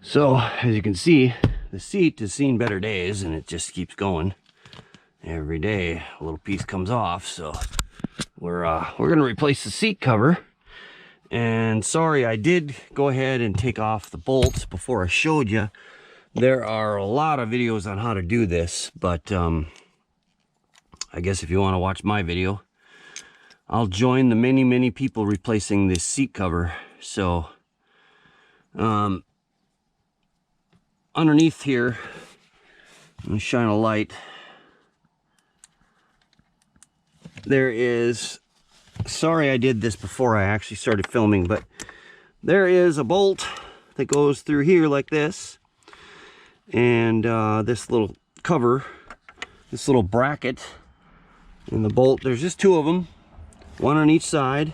So as you can see, the seat has seen better days, and it just keeps going. Every day a little piece comes off, so we're gonna replace the seat cover. And sorry, I did go ahead and take off the bolts before I showed you. There are a lot of videos on how to do this, but I guess if you want to watch my video, I'll join the many people replacing this seat cover. So underneath here, let me shine a light. There is, sorry I did this before I actually started filming, but there is a bolt that goes through here like this, and this little cover, this little bracket, and the bolt, there's just two of them, one on each side,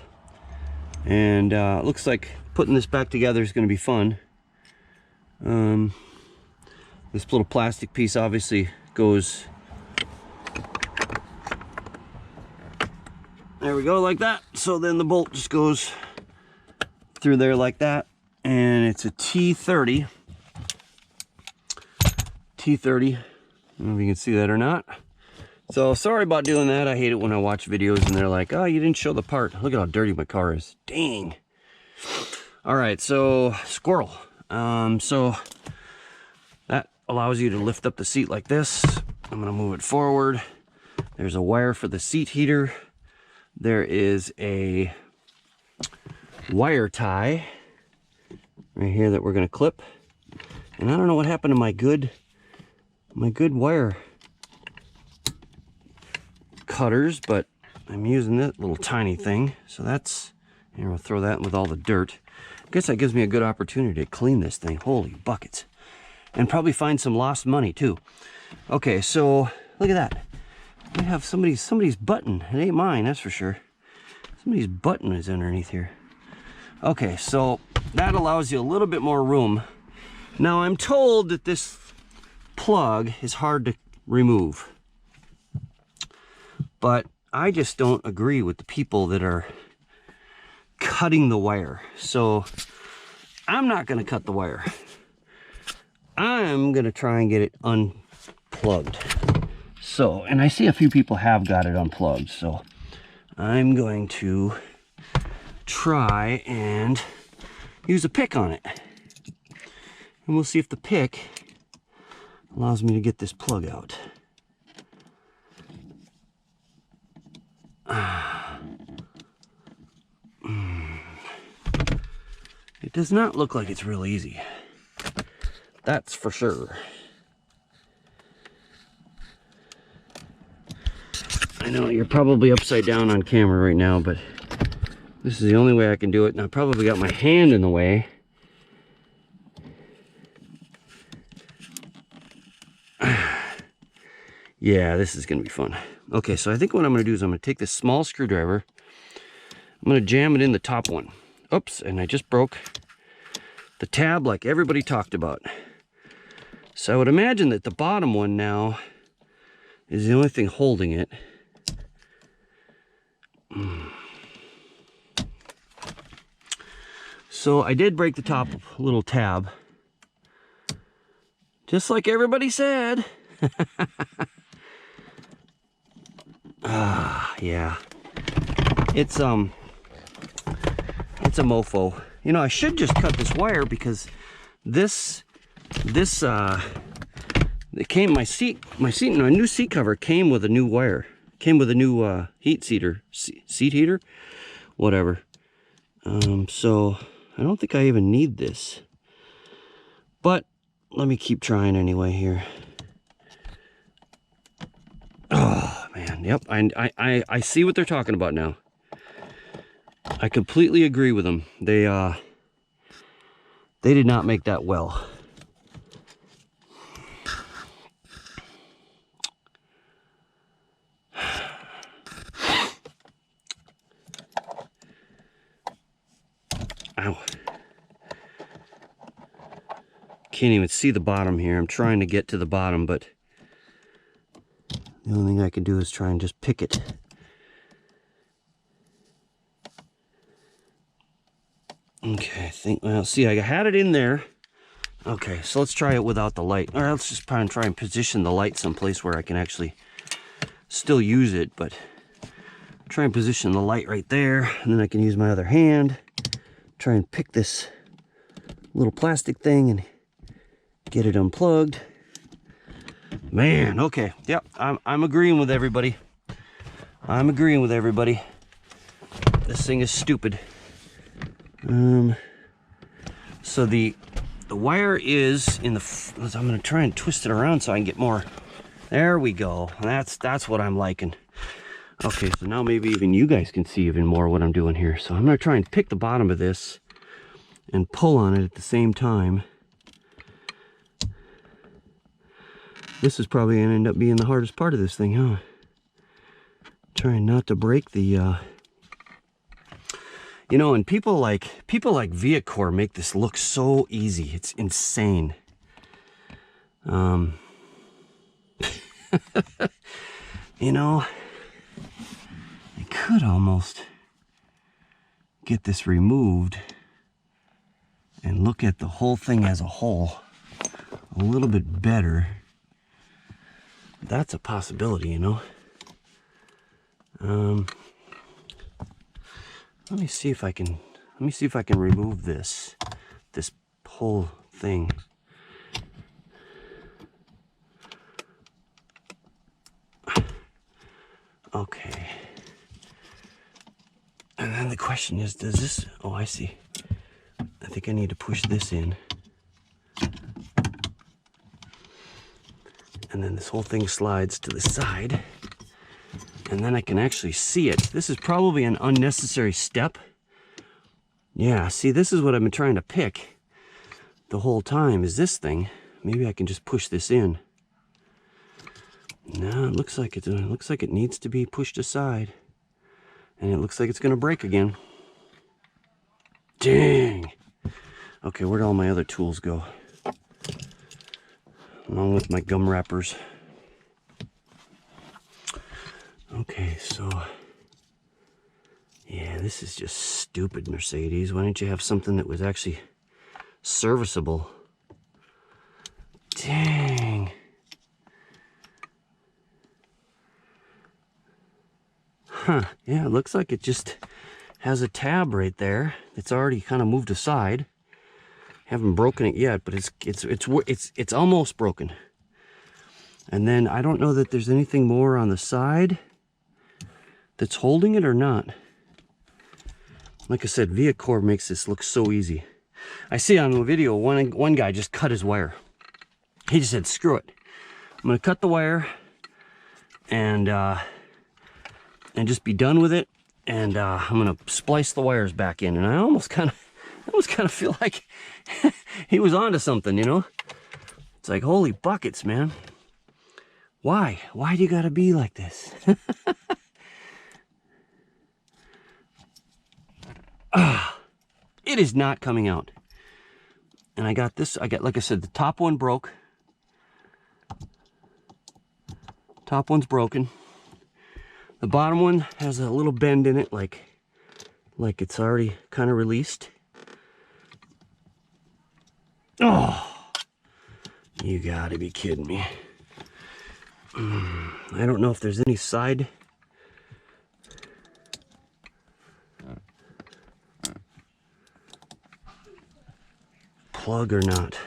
and it looks like putting this back together is going to be fun. This little plastic piece obviously goes, there we go, like that. So then the bolt just goes through there like that, and it's a T30. I don't know if you can see that or not. So sorry about doing that. I hate it when I watch videos and they're like, oh, you didn't show the part. Look at how dirty my car is. Dang. All right, so squirrel. So that allows you to lift up the seat like this. I'm gonna move it forward. There's a wire for the seat heater. There is a wire tie right here that we're gonna clip. And I don't know what happened to my good wire cutters, but I'm using that little tiny thing. So that's, and we'll throw that in with all the dirt. I guess that gives me a good opportunity to clean this thing. Holy buckets. And probably find some lost money too. Okay, so look at that. We have somebody's button. It ain't mine, that's for sure. Somebody's button is underneath here. Okay, so that allows you a little bit more room. Now I'm told that this plug is hard to remove, but I just don't agree with the people that are cutting the wire. So I'm not going to cut the wire. I'm going to try and get it unplugged. So, and I see a few people have got it unplugged, so I'm going to try and use a pick on it. And we'll see if the pick allows me to get this plug out. It does not look like it's real easy. That's for sure. I know you're probably upside down on camera right now, but this is the only way I can do it. And I probably got my hand in the way. Yeah, this is going to be fun. Okay, so I think what I'm going to do is I'm going to take this small screwdriver. I'm going to jam it in the top one. Oops, and I just broke the tab like everybody talked about. So I would imagine that the bottom one now is the only thing holding it. So I did break the top little tab, just like everybody said. Yeah, it's a mofo. You know, I should just cut this wire, because this it came, my new seat cover came with a new wire, came with a new seat heater, whatever. So I don't think I even need this, but let me keep trying anyway here. Oh man, yep, I see what they're talking about now. I completely agree with them. They did not make that well. Ow. Can't even see the bottom here. I'm trying to get to the bottom, but the only thing I can do is try and just pick it. Okay, I think, well, see, I had it in there. Okay, so let's try it without the light. Or let's just try and position the light someplace where I can actually still use it, but try and position the light right there, and then I can use my other hand, try and pick this little plastic thing and get it unplugged. Man, okay, yep, I'm agreeing with everybody. I'm agreeing with everybody. This thing is stupid. So the wire is in the, I'm gonna try and twist it around so I can get more. There we go. That's what I'm liking. Okay, so now maybe even you guys can see even more what I'm doing here. So I'm gonna try and pick the bottom of this and pull on it at the same time. This is probably gonna end up being the hardest part of this thing, huh? Trying not to break the, you know, and people like Viacor make this look so easy. It's insane. You know, I could almost get this removed and look at the whole thing as a whole a little bit better. That's a possibility, you know. Let me see if I can remove this whole thing. Okay. And then the question is, does this, oh, I see. I think I need to push this in. And then this whole thing slides to the side. And then I can actually see it. This is probably an unnecessary step. Yeah, see, this is what I've been trying to pick the whole time, is this thing. Maybe I can just push this in. No, it looks like it needs to be pushed aside. And it looks like it's gonna break again. Dang. Okay, where'd all my other tools go? Along with my gum wrappers. Okay, so yeah, this is just stupid, Mercedes. Why didn't you have something that was actually serviceable? Dang. Huh, yeah, it looks like it just has a tab right there. It's already kind of moved aside. Haven't broken it yet, but it's almost broken. And then I don't know that there's anything more on the side that's holding it or not. Like I said, Viacor makes this look so easy. I see on the video one guy just cut his wire. He just said, screw it. I'm gonna cut the wire and just be done with it. And I'm gonna splice the wires back in. And I almost kind of feel like he was onto something, you know? It's like, holy buckets, man. Why? Why do you gotta be like this? It is not coming out. And I got this, like I said, the top one broke. Top one's broken. The bottom one has a little bend in it, like it's already kind of released. Oh, you gotta be kidding me. I don't know if there's any side plug or not.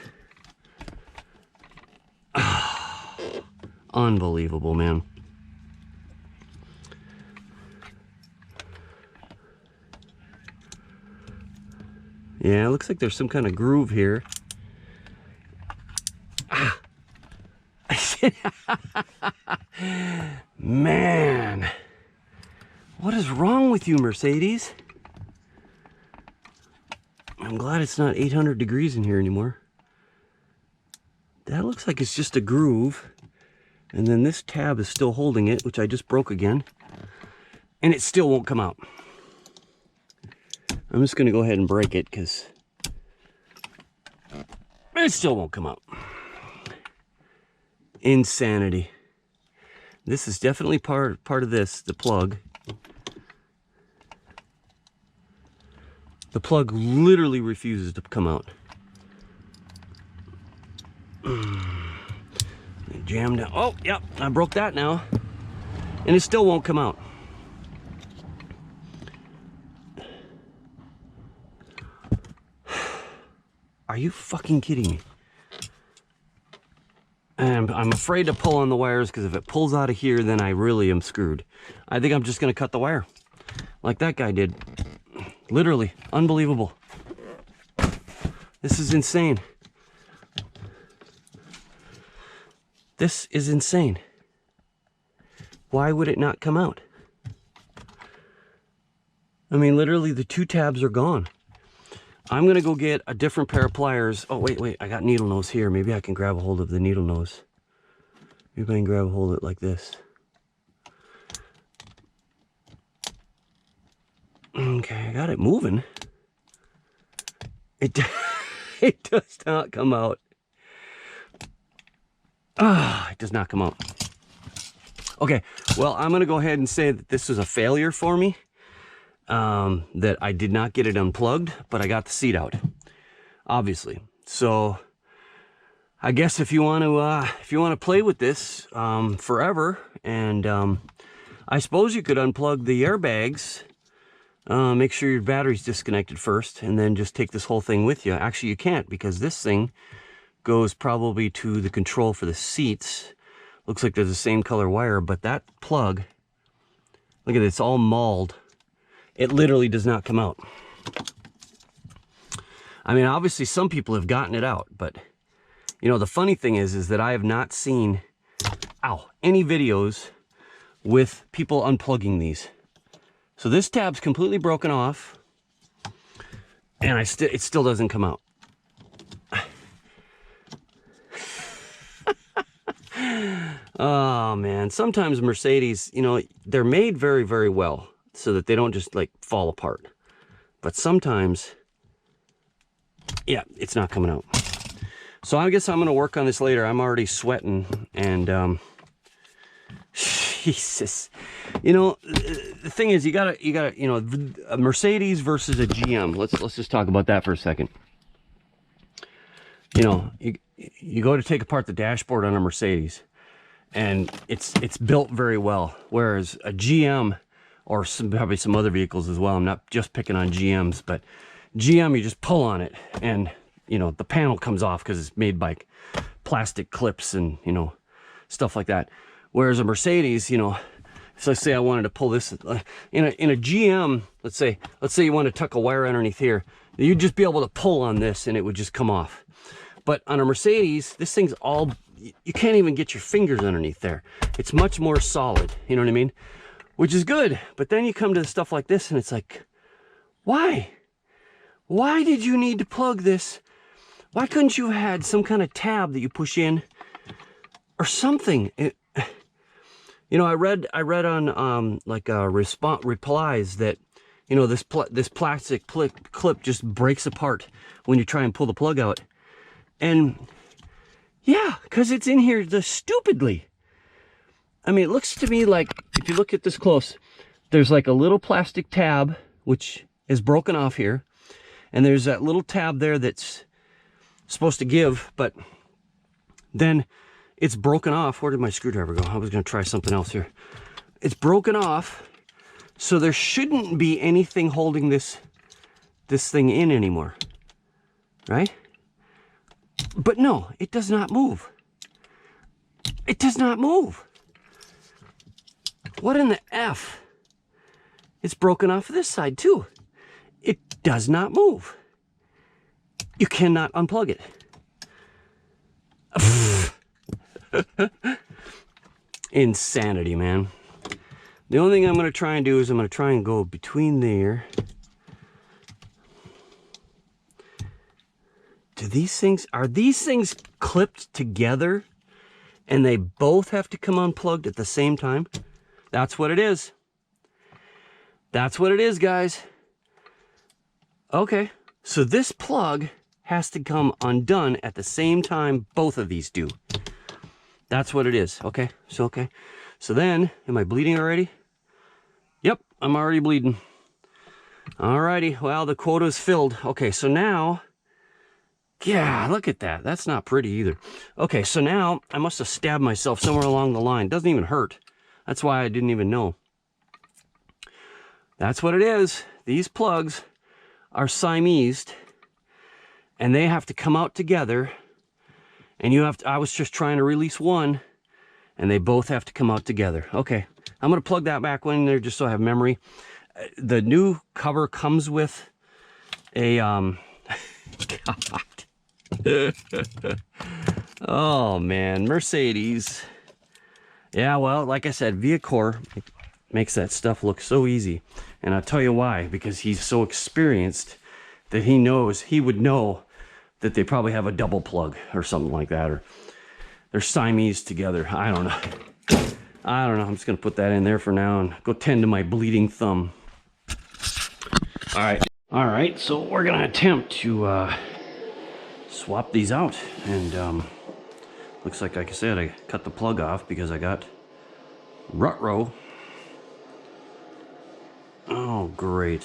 Unbelievable, man. Yeah, it looks like there's some kind of groove here. Man, what is wrong with you, Mercedes? I'm glad it's not 800 degrees in here anymore. That looks like it's just a groove. And then this tab is still holding it, which I just broke again. And it still won't come out. I'm just gonna go ahead and break it because it still won't come out. Insanity. This is definitely part of this, the plug. The plug literally refuses to come out. Jam down. Oh, yep, I broke that now. And it still won't come out. Are you fucking kidding me? And I'm afraid to pull on the wires because if it pulls out of here, then I really am screwed. I think I'm just going to cut the wire like that guy did. Literally, unbelievable. This is insane. This is insane. Why would it not come out? I mean, literally the two tabs are gone. I'm gonna go get a different pair of pliers. Oh, wait, I got needle nose here. Maybe I can grab a hold of the needle nose. Maybe I can grab a hold of it like this. Okay, I got it moving. It does not come out. It does not come out. Okay, well, I'm gonna go ahead and say that this was a failure for me. That I did not get it unplugged, but I got the seat out, obviously. So I guess if you want to play with this forever, and I suppose you could unplug the airbags, make sure your battery's disconnected first, and then just take this whole thing with you. Actually, you can't, because this thing goes probably to the control for the seats. Looks like there's the same color wire, but that plug, look at it, it's all mauled. It literally does not come out. I mean, obviously some people have gotten it out, but you know, the funny thing is that I have not seen, any videos with people unplugging these. So this tab's completely broken off, and it still doesn't come out. Oh man, sometimes Mercedes, you know, they're made very, very well, so that they don't just like fall apart. But sometimes, yeah, it's not coming out. So I guess I'm gonna work on this later. I'm already sweating, and Jesus, you know, the thing is, you gotta, you know, a Mercedes versus a GM. Let's just talk about that for a second. You know, you go to take apart the dashboard on a Mercedes, and it's built very well, whereas a GM, or probably some other vehicles as well. I'm not just picking on GMs, but GM, you just pull on it and, you know, the panel comes off because it's made by plastic clips and, you know, stuff like that. Whereas a Mercedes, you know, so let's say I wanted to pull this in a GM, let's say you want to tuck a wire underneath here, you'd just be able to pull on this and it would just come off. But on a Mercedes, this thing's all, you can't even get your fingers underneath there. It's much more solid, you know what I mean? Which is good, but then you come to stuff like this and it's like, why? Why did you need to plug this? Why couldn't you have had some kind of tab that you push in or something? You know, I read on like replies that, you know, this plastic clip just breaks apart when you try and pull the plug out. And yeah, because it's in here just stupidly. I mean, it looks to me like, if you look at this close, there's like a little plastic tab, which is broken off here. And there's that little tab there that's supposed to give, but then it's broken off. Where did my screwdriver go? I was going to try something else here. It's broken off, so there shouldn't be anything holding this thing in anymore, right? But no, it does not move. It does not move. What in the F? It's broken off this side too. It does not move. You cannot unplug it. Insanity, man. The only thing I'm going to try and do is I'm going to try and go between there. Are these things clipped together and they both have to come unplugged at the same time? That's what it is. That's what it is, guys. Okay, so this plug has to come undone at the same time both of these do. That's what it is. Okay, so then, am I bleeding already? Yep, I'm already bleeding. Alrighty, well, the quota is filled. Okay, so now Yeah, look at that. That's not pretty either. Okay, so now I must have stabbed myself somewhere along the line. Doesn't even hurt. That's why I didn't even know. That's what it is. These plugs are Siamesed, and they have to come out together. And you have to, I was just trying to release one, and they both have to come out together. Okay, I'm going to plug that back in there just so I have memory. The new cover comes with a, God. Oh man, Mercedes. Yeah, well, like I said, Viacor makes that stuff look so easy. And I'll tell you why, because he's so experienced that he would know that they probably have a double plug or something like that, or they're Siamese together. I don't know. I'm just gonna put that in there for now and go tend to my bleeding thumb. All right, so we're gonna attempt to swap these out. And looks like I said, I cut the plug off because I got rut-row. Oh, great.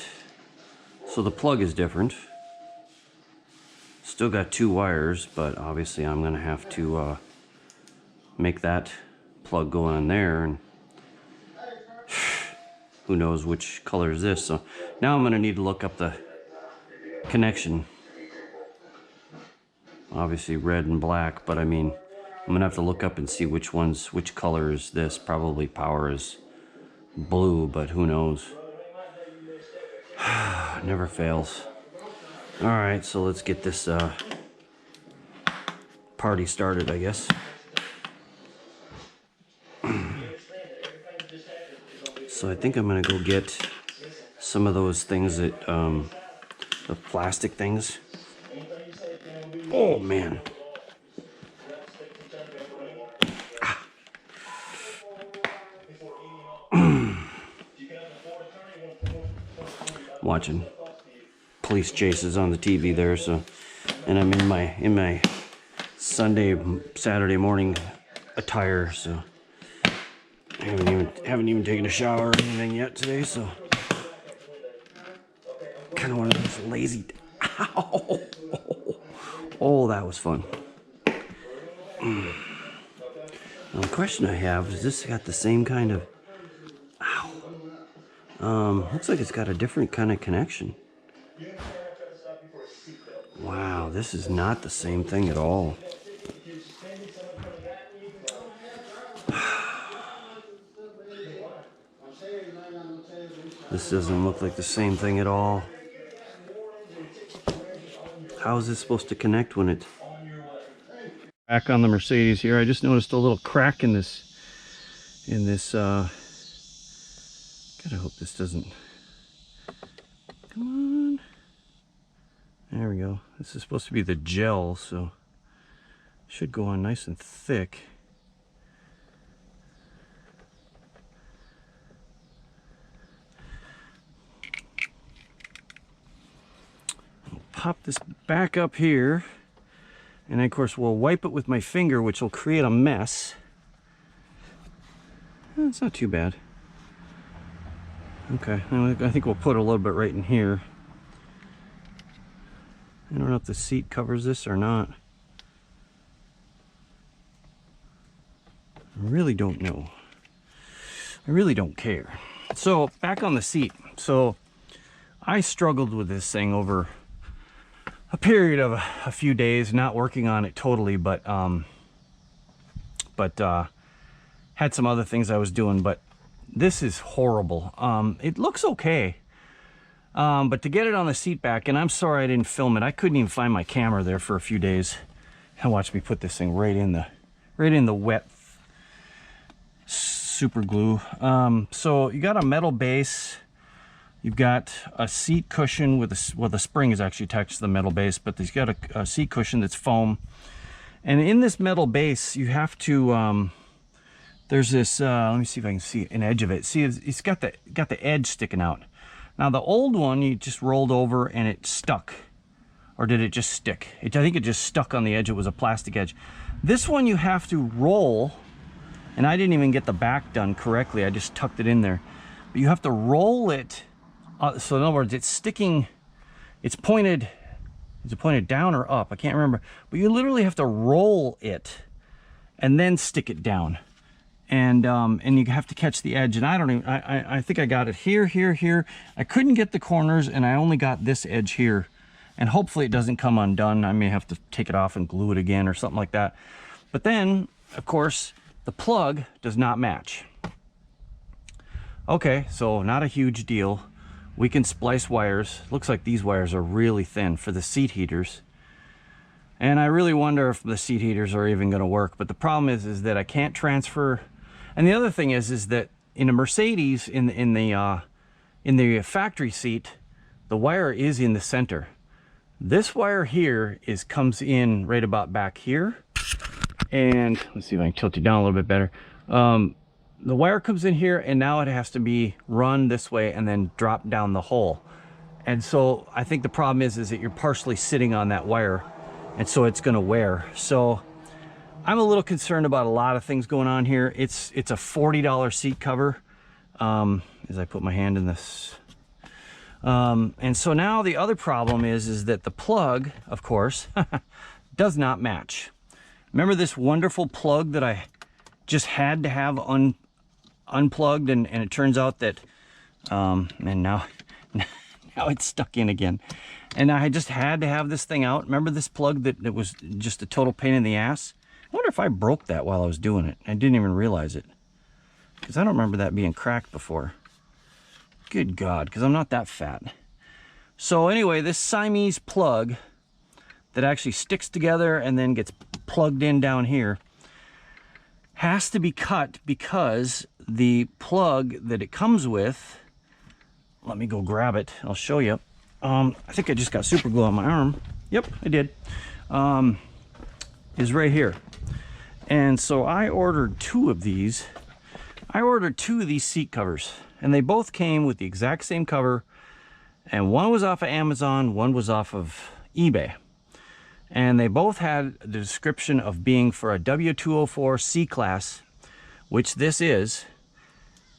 So the plug is different. Still got 2 wires, but obviously I'm gonna have to make that plug go on there, and who knows which color is this. So now I'm gonna need to look up the connection. Obviously red and black, but I mean, I'm gonna have to look up and see which color is this. Probably power is blue, but who knows. Never fails. All right, so let's get this party started, I guess. So I think I'm gonna go get some of those things that, the plastic things. Oh man. Watching police chases on the TV there, so, and I'm in my Saturday morning attire, so I haven't even taken a shower or anything yet today, so kind of one of those lazy. Ow! Oh, that was fun. Now the question I have is, this got the same kind of, looks like it's got a different kind of connection. Wow, this is not the same thing at all. This doesn't look like the same thing at all. How is this supposed to connect when it... Back on the Mercedes here, I just noticed a little crack in this, gotta hope this doesn't... Come on. There we go. This is supposed to be the gel, so it should go on nice and thick. I'll pop this back up here, and of course we'll wipe it with my finger, which will create a mess. It's not too bad. Okay, I think we'll put a little bit right in here. I don't know if the seat covers this or not. I really don't know. I really don't care. So back on the seat. So I struggled with this thing over a period of a few days, not working on it totally, but had some other things I was doing, but this is horrible. It looks okay. But to get it on the seat back, and I'm sorry I didn't film it. I couldn't even find my camera there for a few days. And watch me put this thing right in the wet super glue. So you got a metal base. You've got a seat cushion with the spring is actually attached to the metal base, but there's got a seat cushion that's foam. And in this metal base, you have to, there's this, let me see if I can see an edge of it. See, it's got the edge sticking out. Now the old one, you just rolled over and it stuck. Or did it just stick? I think it just stuck on the edge. It was a plastic edge. This one you have to roll, and I didn't even get the back done correctly. I just tucked it in there. But you have to roll it. So in other words, it's sticking, it's pointed Is it pointed down or up? I can't remember. But you literally have to roll it and then stick it down. And you have to catch the edge. And I don't even, I think I got it here, here, here. I couldn't get the corners, and I only got this edge here. And hopefully it doesn't come undone. I may have to take it off and glue it again or something like that. But then, of course, the plug does not match. Okay, so not a huge deal. We can splice wires. Looks like these wires are really thin for the seat heaters. And I really wonder if the seat heaters are even going to work. But the problem is that I can't transfer. And the other thing is that in a Mercedes, in the factory seat, the wire is in the center. This wire here comes in right about back here. And let's see if I can tilt you down a little bit better. The wire comes in here, and now it has to be run this way and then drop down the hole. And so I think the problem is that you're partially sitting on that wire, and so it's going to wear. So I'm a little concerned about a lot of things going on here. It's a $40 seat cover. As I put my hand in this. And so now the other problem is that the plug, of course, does not match. Remember this wonderful plug that I just had to have unplugged, and it turns out that, and now it's stuck in again. And I just had to have this thing out. Remember this plug that was just a total pain in the ass? I wonder if I broke that while I was doing it. I didn't even realize it, because I don't remember that being cracked before. Good God, because I'm not that fat. So anyway, this Siamese plug that actually sticks together and then gets plugged in down here has to be cut, because the plug that it comes with, let me go grab it, I'll show you. I think I just got super glue on my arm. Yep, I did. Is right here. And so I ordered two of these. I ordered two of these seat covers, and they both came with the exact same cover, and one was off of Amazon, one was off of eBay. And they both had the description of being for a W204 C-Class, which this is.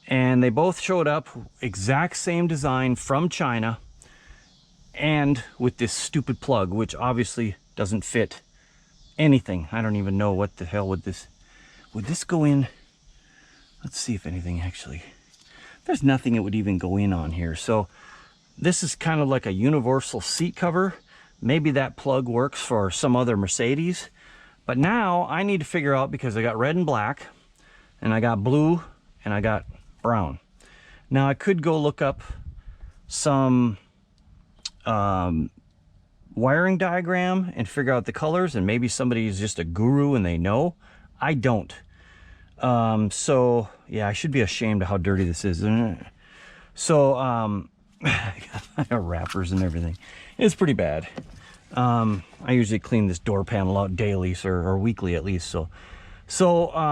And they both showed up exact same design from China, and with this stupid plug, which obviously doesn't fit anything. I don't even know what the hell would this go in. Let's see if anything actually, there's nothing it would even go in on here. So this is kind of like a universal seat cover. Maybe that plug works for some other Mercedes. But now I need to figure out, because I got red and black, and I got blue, and I got brown. Now I could go look up some wiring diagram and figure out the colors, and maybe somebody is just a guru and they know. I don't. So yeah, I should be ashamed of how dirty this is, isn't it? So I got wrappers and everything. It's pretty bad. I usually clean this door panel out daily, or weekly at least. So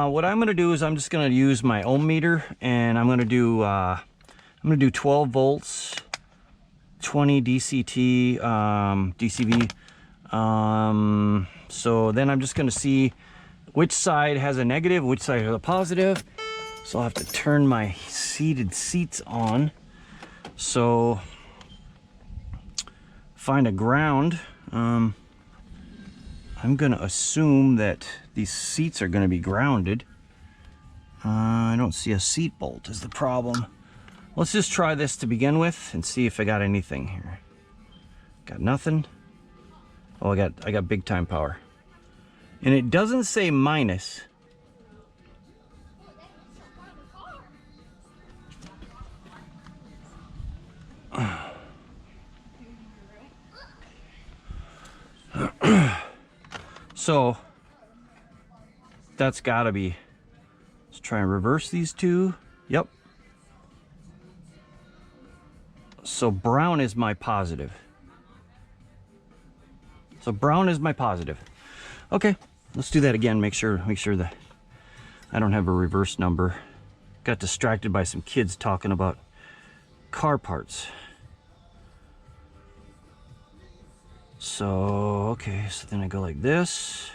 what I'm going to do is I'm just going to use my ohm meter, and I'm going to do 12 volts, 20 DCT, DCV. So then I'm just going to see which side has a negative, which side has a positive. So I'll have to turn my heated seats on. So find a ground. I'm going to assume that these seats are going to be grounded. I don't see a seat bolt is the problem. Let's just try this to begin with and see if I got anything here. Got nothing. Oh, I got big time power. And it doesn't say minus. So that's gotta be, let's try and reverse these two. Yep. So brown is my positive. So brown is my positive. Okay, let's do that again. Make sure that I don't have a reverse number. Got distracted by some kids talking about car parts. So, okay, so then I go like this,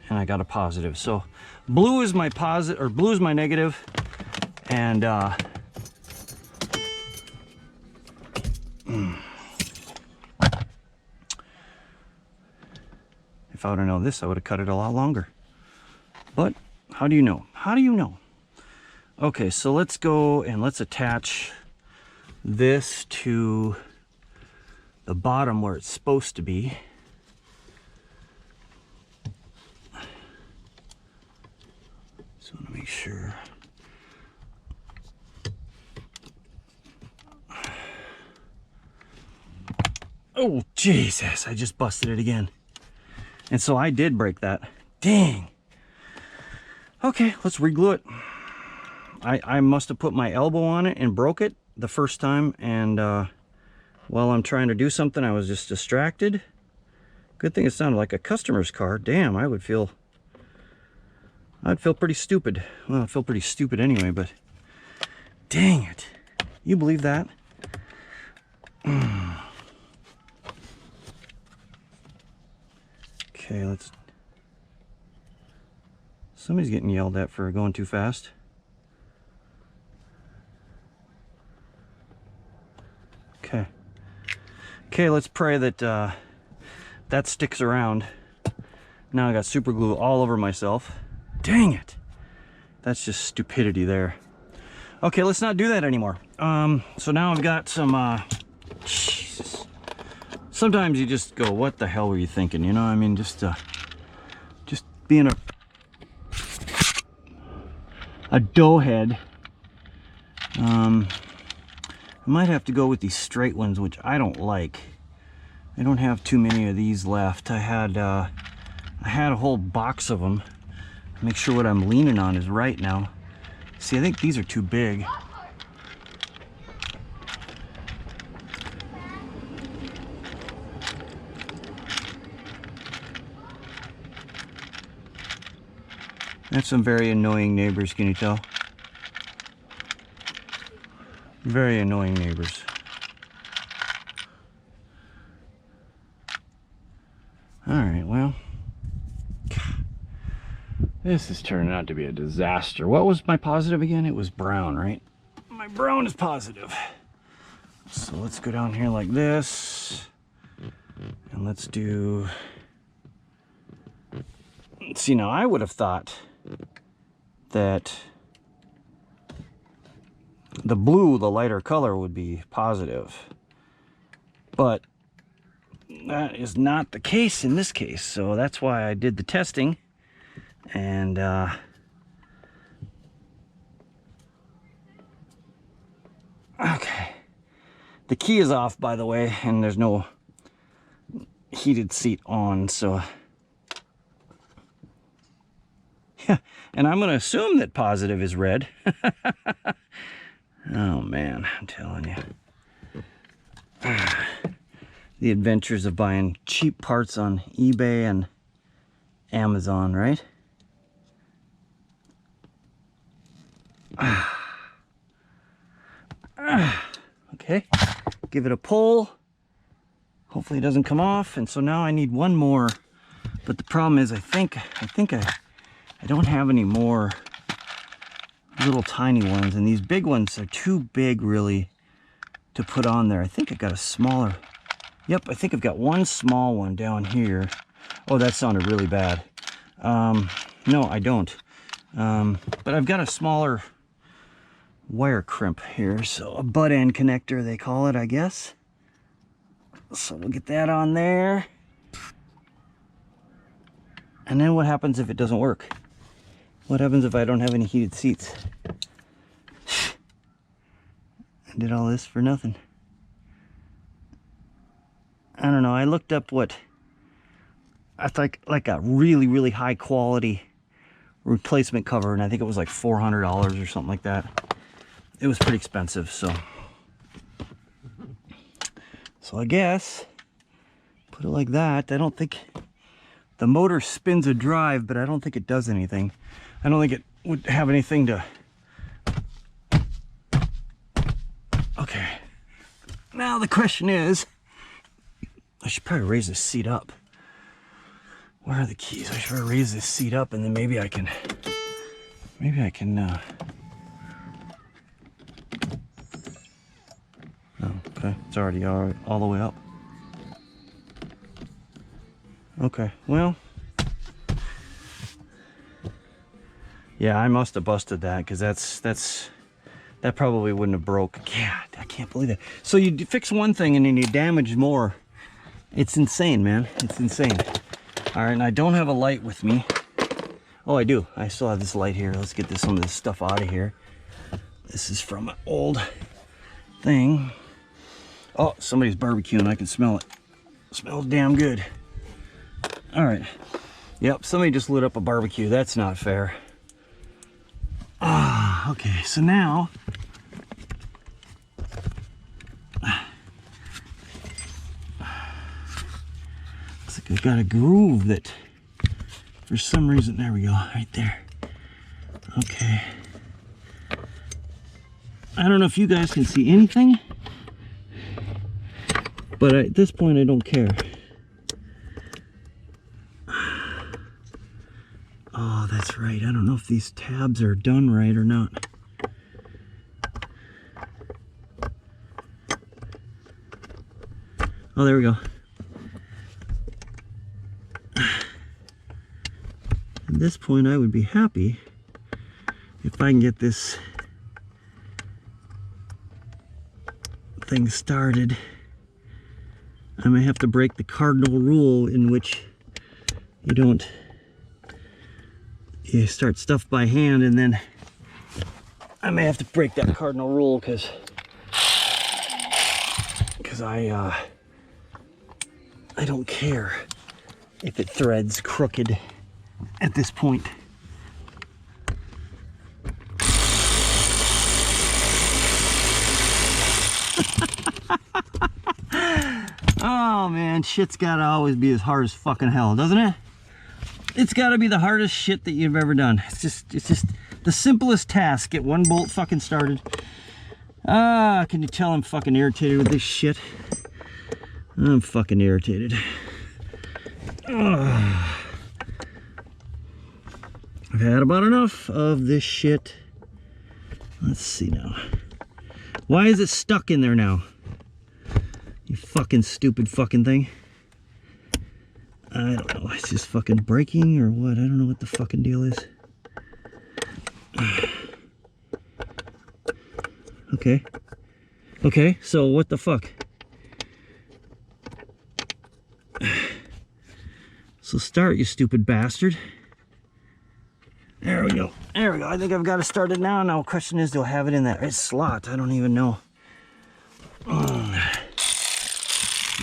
and I got a positive. So blue is my positive, or blue is my negative, and If I would have known this, I would have cut it a lot longer. But how do you know? How do you know? Okay, so let's go and let's attach this to the bottom where it's supposed to be. Just want to make sure. Oh, Jesus, I just busted it again. And so I did break that. Dang. Okay, let's reglue it. I must have put my elbow on it and broke it the first time, and while I'm trying to do something, I was just distracted. Good thing it sounded like a customer's car. Damn, I'd feel pretty stupid. Well, I feel pretty stupid anyway, but dang it. You believe that? Okay, let's... Somebody's getting yelled at for going too fast. Okay. Okay, let's pray that that sticks around. Now I got super glue all over myself. Dang it. That's just stupidity there. Okay, let's not do that anymore. So now I've got some, Jesus. Sometimes you just go, what the hell were you thinking? You know, I mean, just being a doughhead. I might have to go with these straight ones, which I don't like. I don't have too many of these left. I had a whole box of them. Make sure what I'm leaning on is right now. See, I think these are too big. That's some very annoying neighbors, can you tell? Very annoying neighbors. Alright, well, this is turning out to be a disaster. What was my positive again? It was brown, right? My brown is positive. So let's go down here like this. And let's do... See, now I would have thought that the blue, the lighter color, would be positive. But that is not the case in this case. So that's why I did the testing. And okay, the key is off, by the way, and there's no heated seat on, so yeah. And I'm gonna assume that positive is red. Oh man, I'm telling you, the adventures of buying cheap parts on eBay and Amazon, right? Okay, give it a pull. Hopefully it doesn't come off. And so now I need one more, but the problem is I think I don't have any more little tiny ones, and these big ones are too big really to put on there. I think I got a smaller. Yep, I think I've got one small one down here. Oh, that sounded really bad. No, I don't. But I've got a smaller wire crimp here, so a butt end connector they call it, I guess. So we'll get that on there. And then what happens if it doesn't work? What happens if I don't have any heated seats? I did all this for nothing. I don't know, I looked up what I thought like a really high quality replacement cover, and I think it was like $400 or something like that. It was pretty expensive, so I guess put it like that. I don't think the motor spins a drive, but I don't think it does anything. I don't think it would have anything to... Okay, now the question is, I should probably raise this seat up. Where are the keys? I should probably raise this seat up, and then maybe I can oh, okay, it's already all the way up. Okay, well, Yeah, I must have busted that, because that probably wouldn't have broke. God, I can't believe that. So you fix one thing and then you damage more. It's insane, man. It's insane. All right, and I don't have a light with me. Oh, I do. I still have this light here. Let's get some of this stuff out of here. This is from an old thing. Oh, somebody's barbecuing. I can smell it. It smells damn good. All right. Yep, somebody just lit up a barbecue. That's not fair. Ah, okay. So now, looks like I've got a groove that, for some reason, there we go, right there. Okay. I don't know if you guys can see anything, but at this point, I don't care. Oh, that's right. I don't know if these tabs are done right or not. Oh, there we go. At this point, I would be happy if I can get this thing started. I may have to break the cardinal rule in which you start stuff by hand, and then I may have to break that cardinal rule because I don't care if it threads crooked at this point. Oh man, shit's gotta always be as hard as fucking hell, doesn't it? It's gotta be the hardest shit that you've ever done. It's just the simplest task. Get one bolt fucking started. Ah, can you tell I'm fucking irritated with this shit? I'm fucking irritated. Ugh. I've had about enough of this shit. Let's see now. Why is it stuck in there now? You fucking stupid fucking thing. I don't know, it's just fucking breaking or what? I don't know what the fucking deal is. Okay. Okay, so what the fuck? So start, you stupid bastard. There we go. There we go. I think I've got it started now. Now the question is, do I have it in that slot? I don't even know.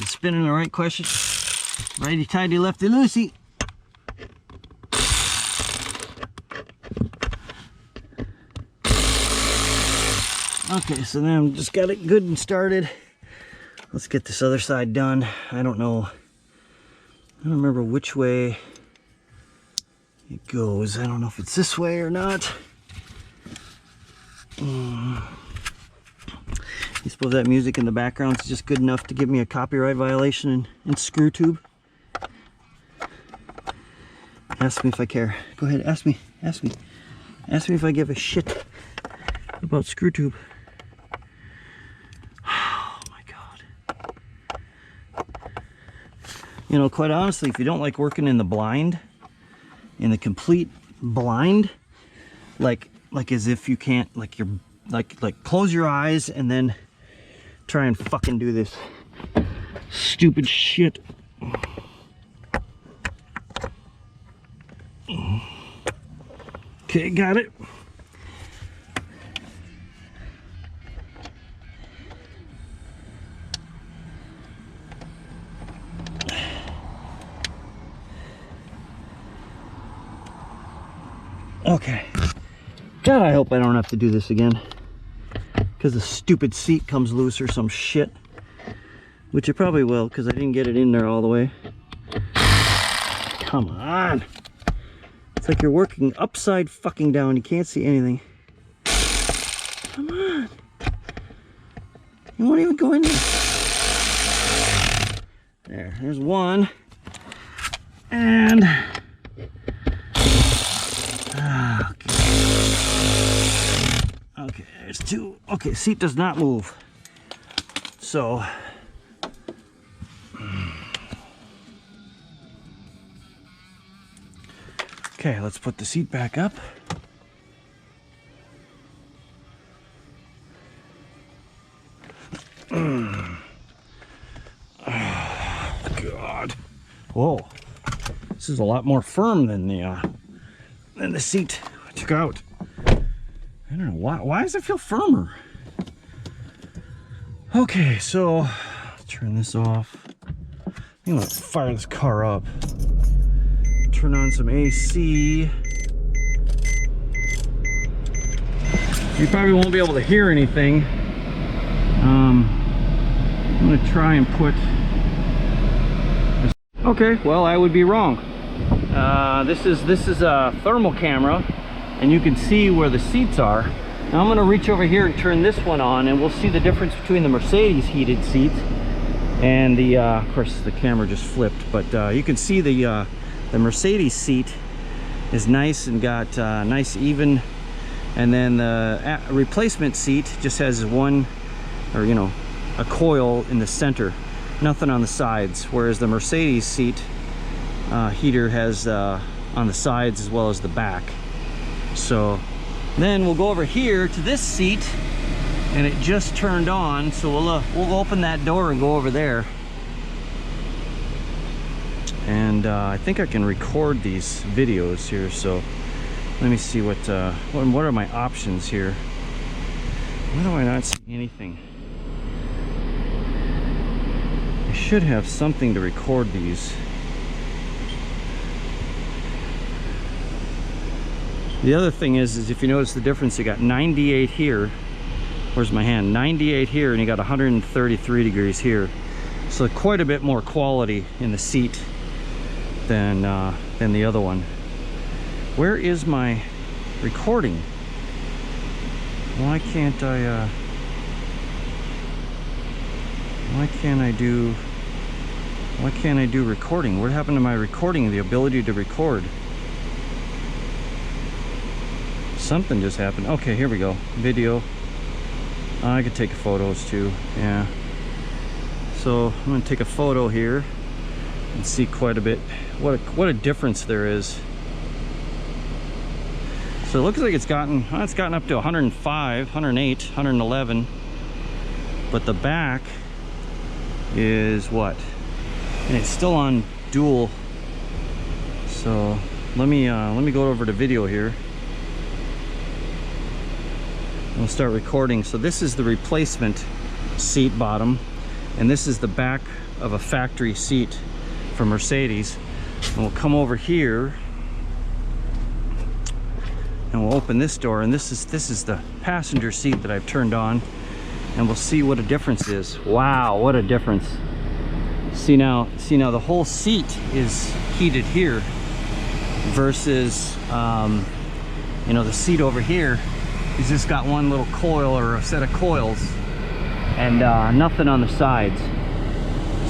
Spinning the right question. Righty tighty, lefty loosey. Okay, so then I'm just got it good and started. Let's get this other side done. I don't know. I don't remember which way it goes. I don't know if it's this way or not. You suppose that music in the background is just good enough to give me a copyright violation in ScrewTube? Ask me if I care. Go ahead, ask me. Ask me. Ask me if I give a shit about ScrewTube. Oh my god. You know, quite honestly, if you don't like working in the blind, in the complete blind, like as if you can't, like you're like close your eyes and then try and fucking do this stupid shit. Okay, got it. Okay. God, I hope I don't have to do this again, because the stupid seat comes loose or some shit, which it probably will, because I didn't get it in there all the way. Come on. It's like you're working upside fucking down. You can't see anything. Come on. You won't even go in there. There's one. And... okay. Okay, there's two. Okay, seat does not move. So... okay, let's put the seat back up. Whoa, this is a lot more firm than the seat I took out. I don't know why does it feel firmer? Okay, so let's turn this off. I think I'm gonna fire this car up. Turn on some AC. You probably won't be able to hear anything. I'm gonna try and put. Okay, well, I would be wrong. This is a thermal camera, and you can see where the seats are. Now I'm gonna reach over here and turn this one on, and we'll see the difference between the Mercedes heated seats and the. Of course, the camera just flipped, but you can see the Mercedes seat is nice and got nice even, and then the replacement seat just has one, or you know, a coil in the center, nothing on the sides, whereas the Mercedes seat heater has on the sides as well as the back. So then we'll go over here to this seat, and it just turned on, so we'll open that door and go over there. And I think I can record these videos here, so let me see what are my options here. Why do I not see anything? I should have something to record these. The other thing is if you notice the difference, you got 98 here. Where's my hand? 98 here, and you got 133 degrees here. So quite a bit more quality in the seat than the other one. Where is my recording? Why can't I do recording? What happened to my recording, the ability to record? Something just happened. Okay, here we go. Video. I could take photos too. Yeah. So I'm going to take a photo here and see quite a bit. What a difference there is. So it looks like it's gotten up to 105, 108, 111. But the back is what? And it's still on dual. So let me go over to video here. We'll start recording. So this is the replacement seat bottom, and this is the back of a factory seat for Mercedes. And we'll come over here and we'll open this door, and this is the passenger seat that I've turned on, and we'll see what a difference is. Wow, what a difference. See now the whole seat is heated here versus you know, the seat over here is just got one little coil or a set of coils and nothing on the sides.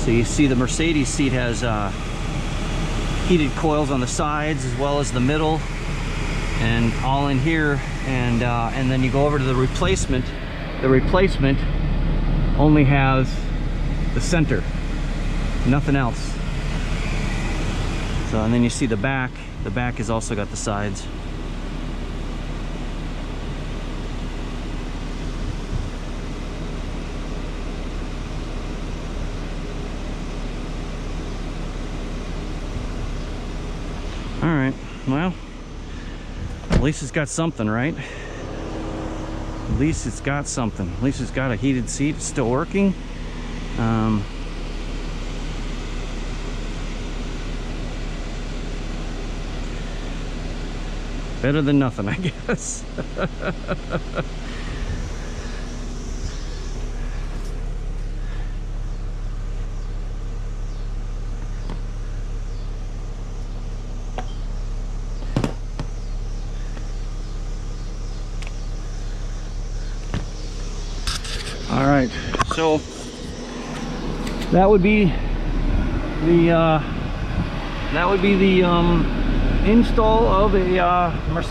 So you see the Mercedes seat has heated coils on the sides as well as the middle and all in here, and then you go over to the replacement. The replacement only has the center, nothing else. So, and then you see the back has also got the sides. All right, well, at least it's got something, right? At least it's got something. At least it's got a heated seat. It's still working. Better than nothing, I guess. All right, so that would be the install of a Mercedes.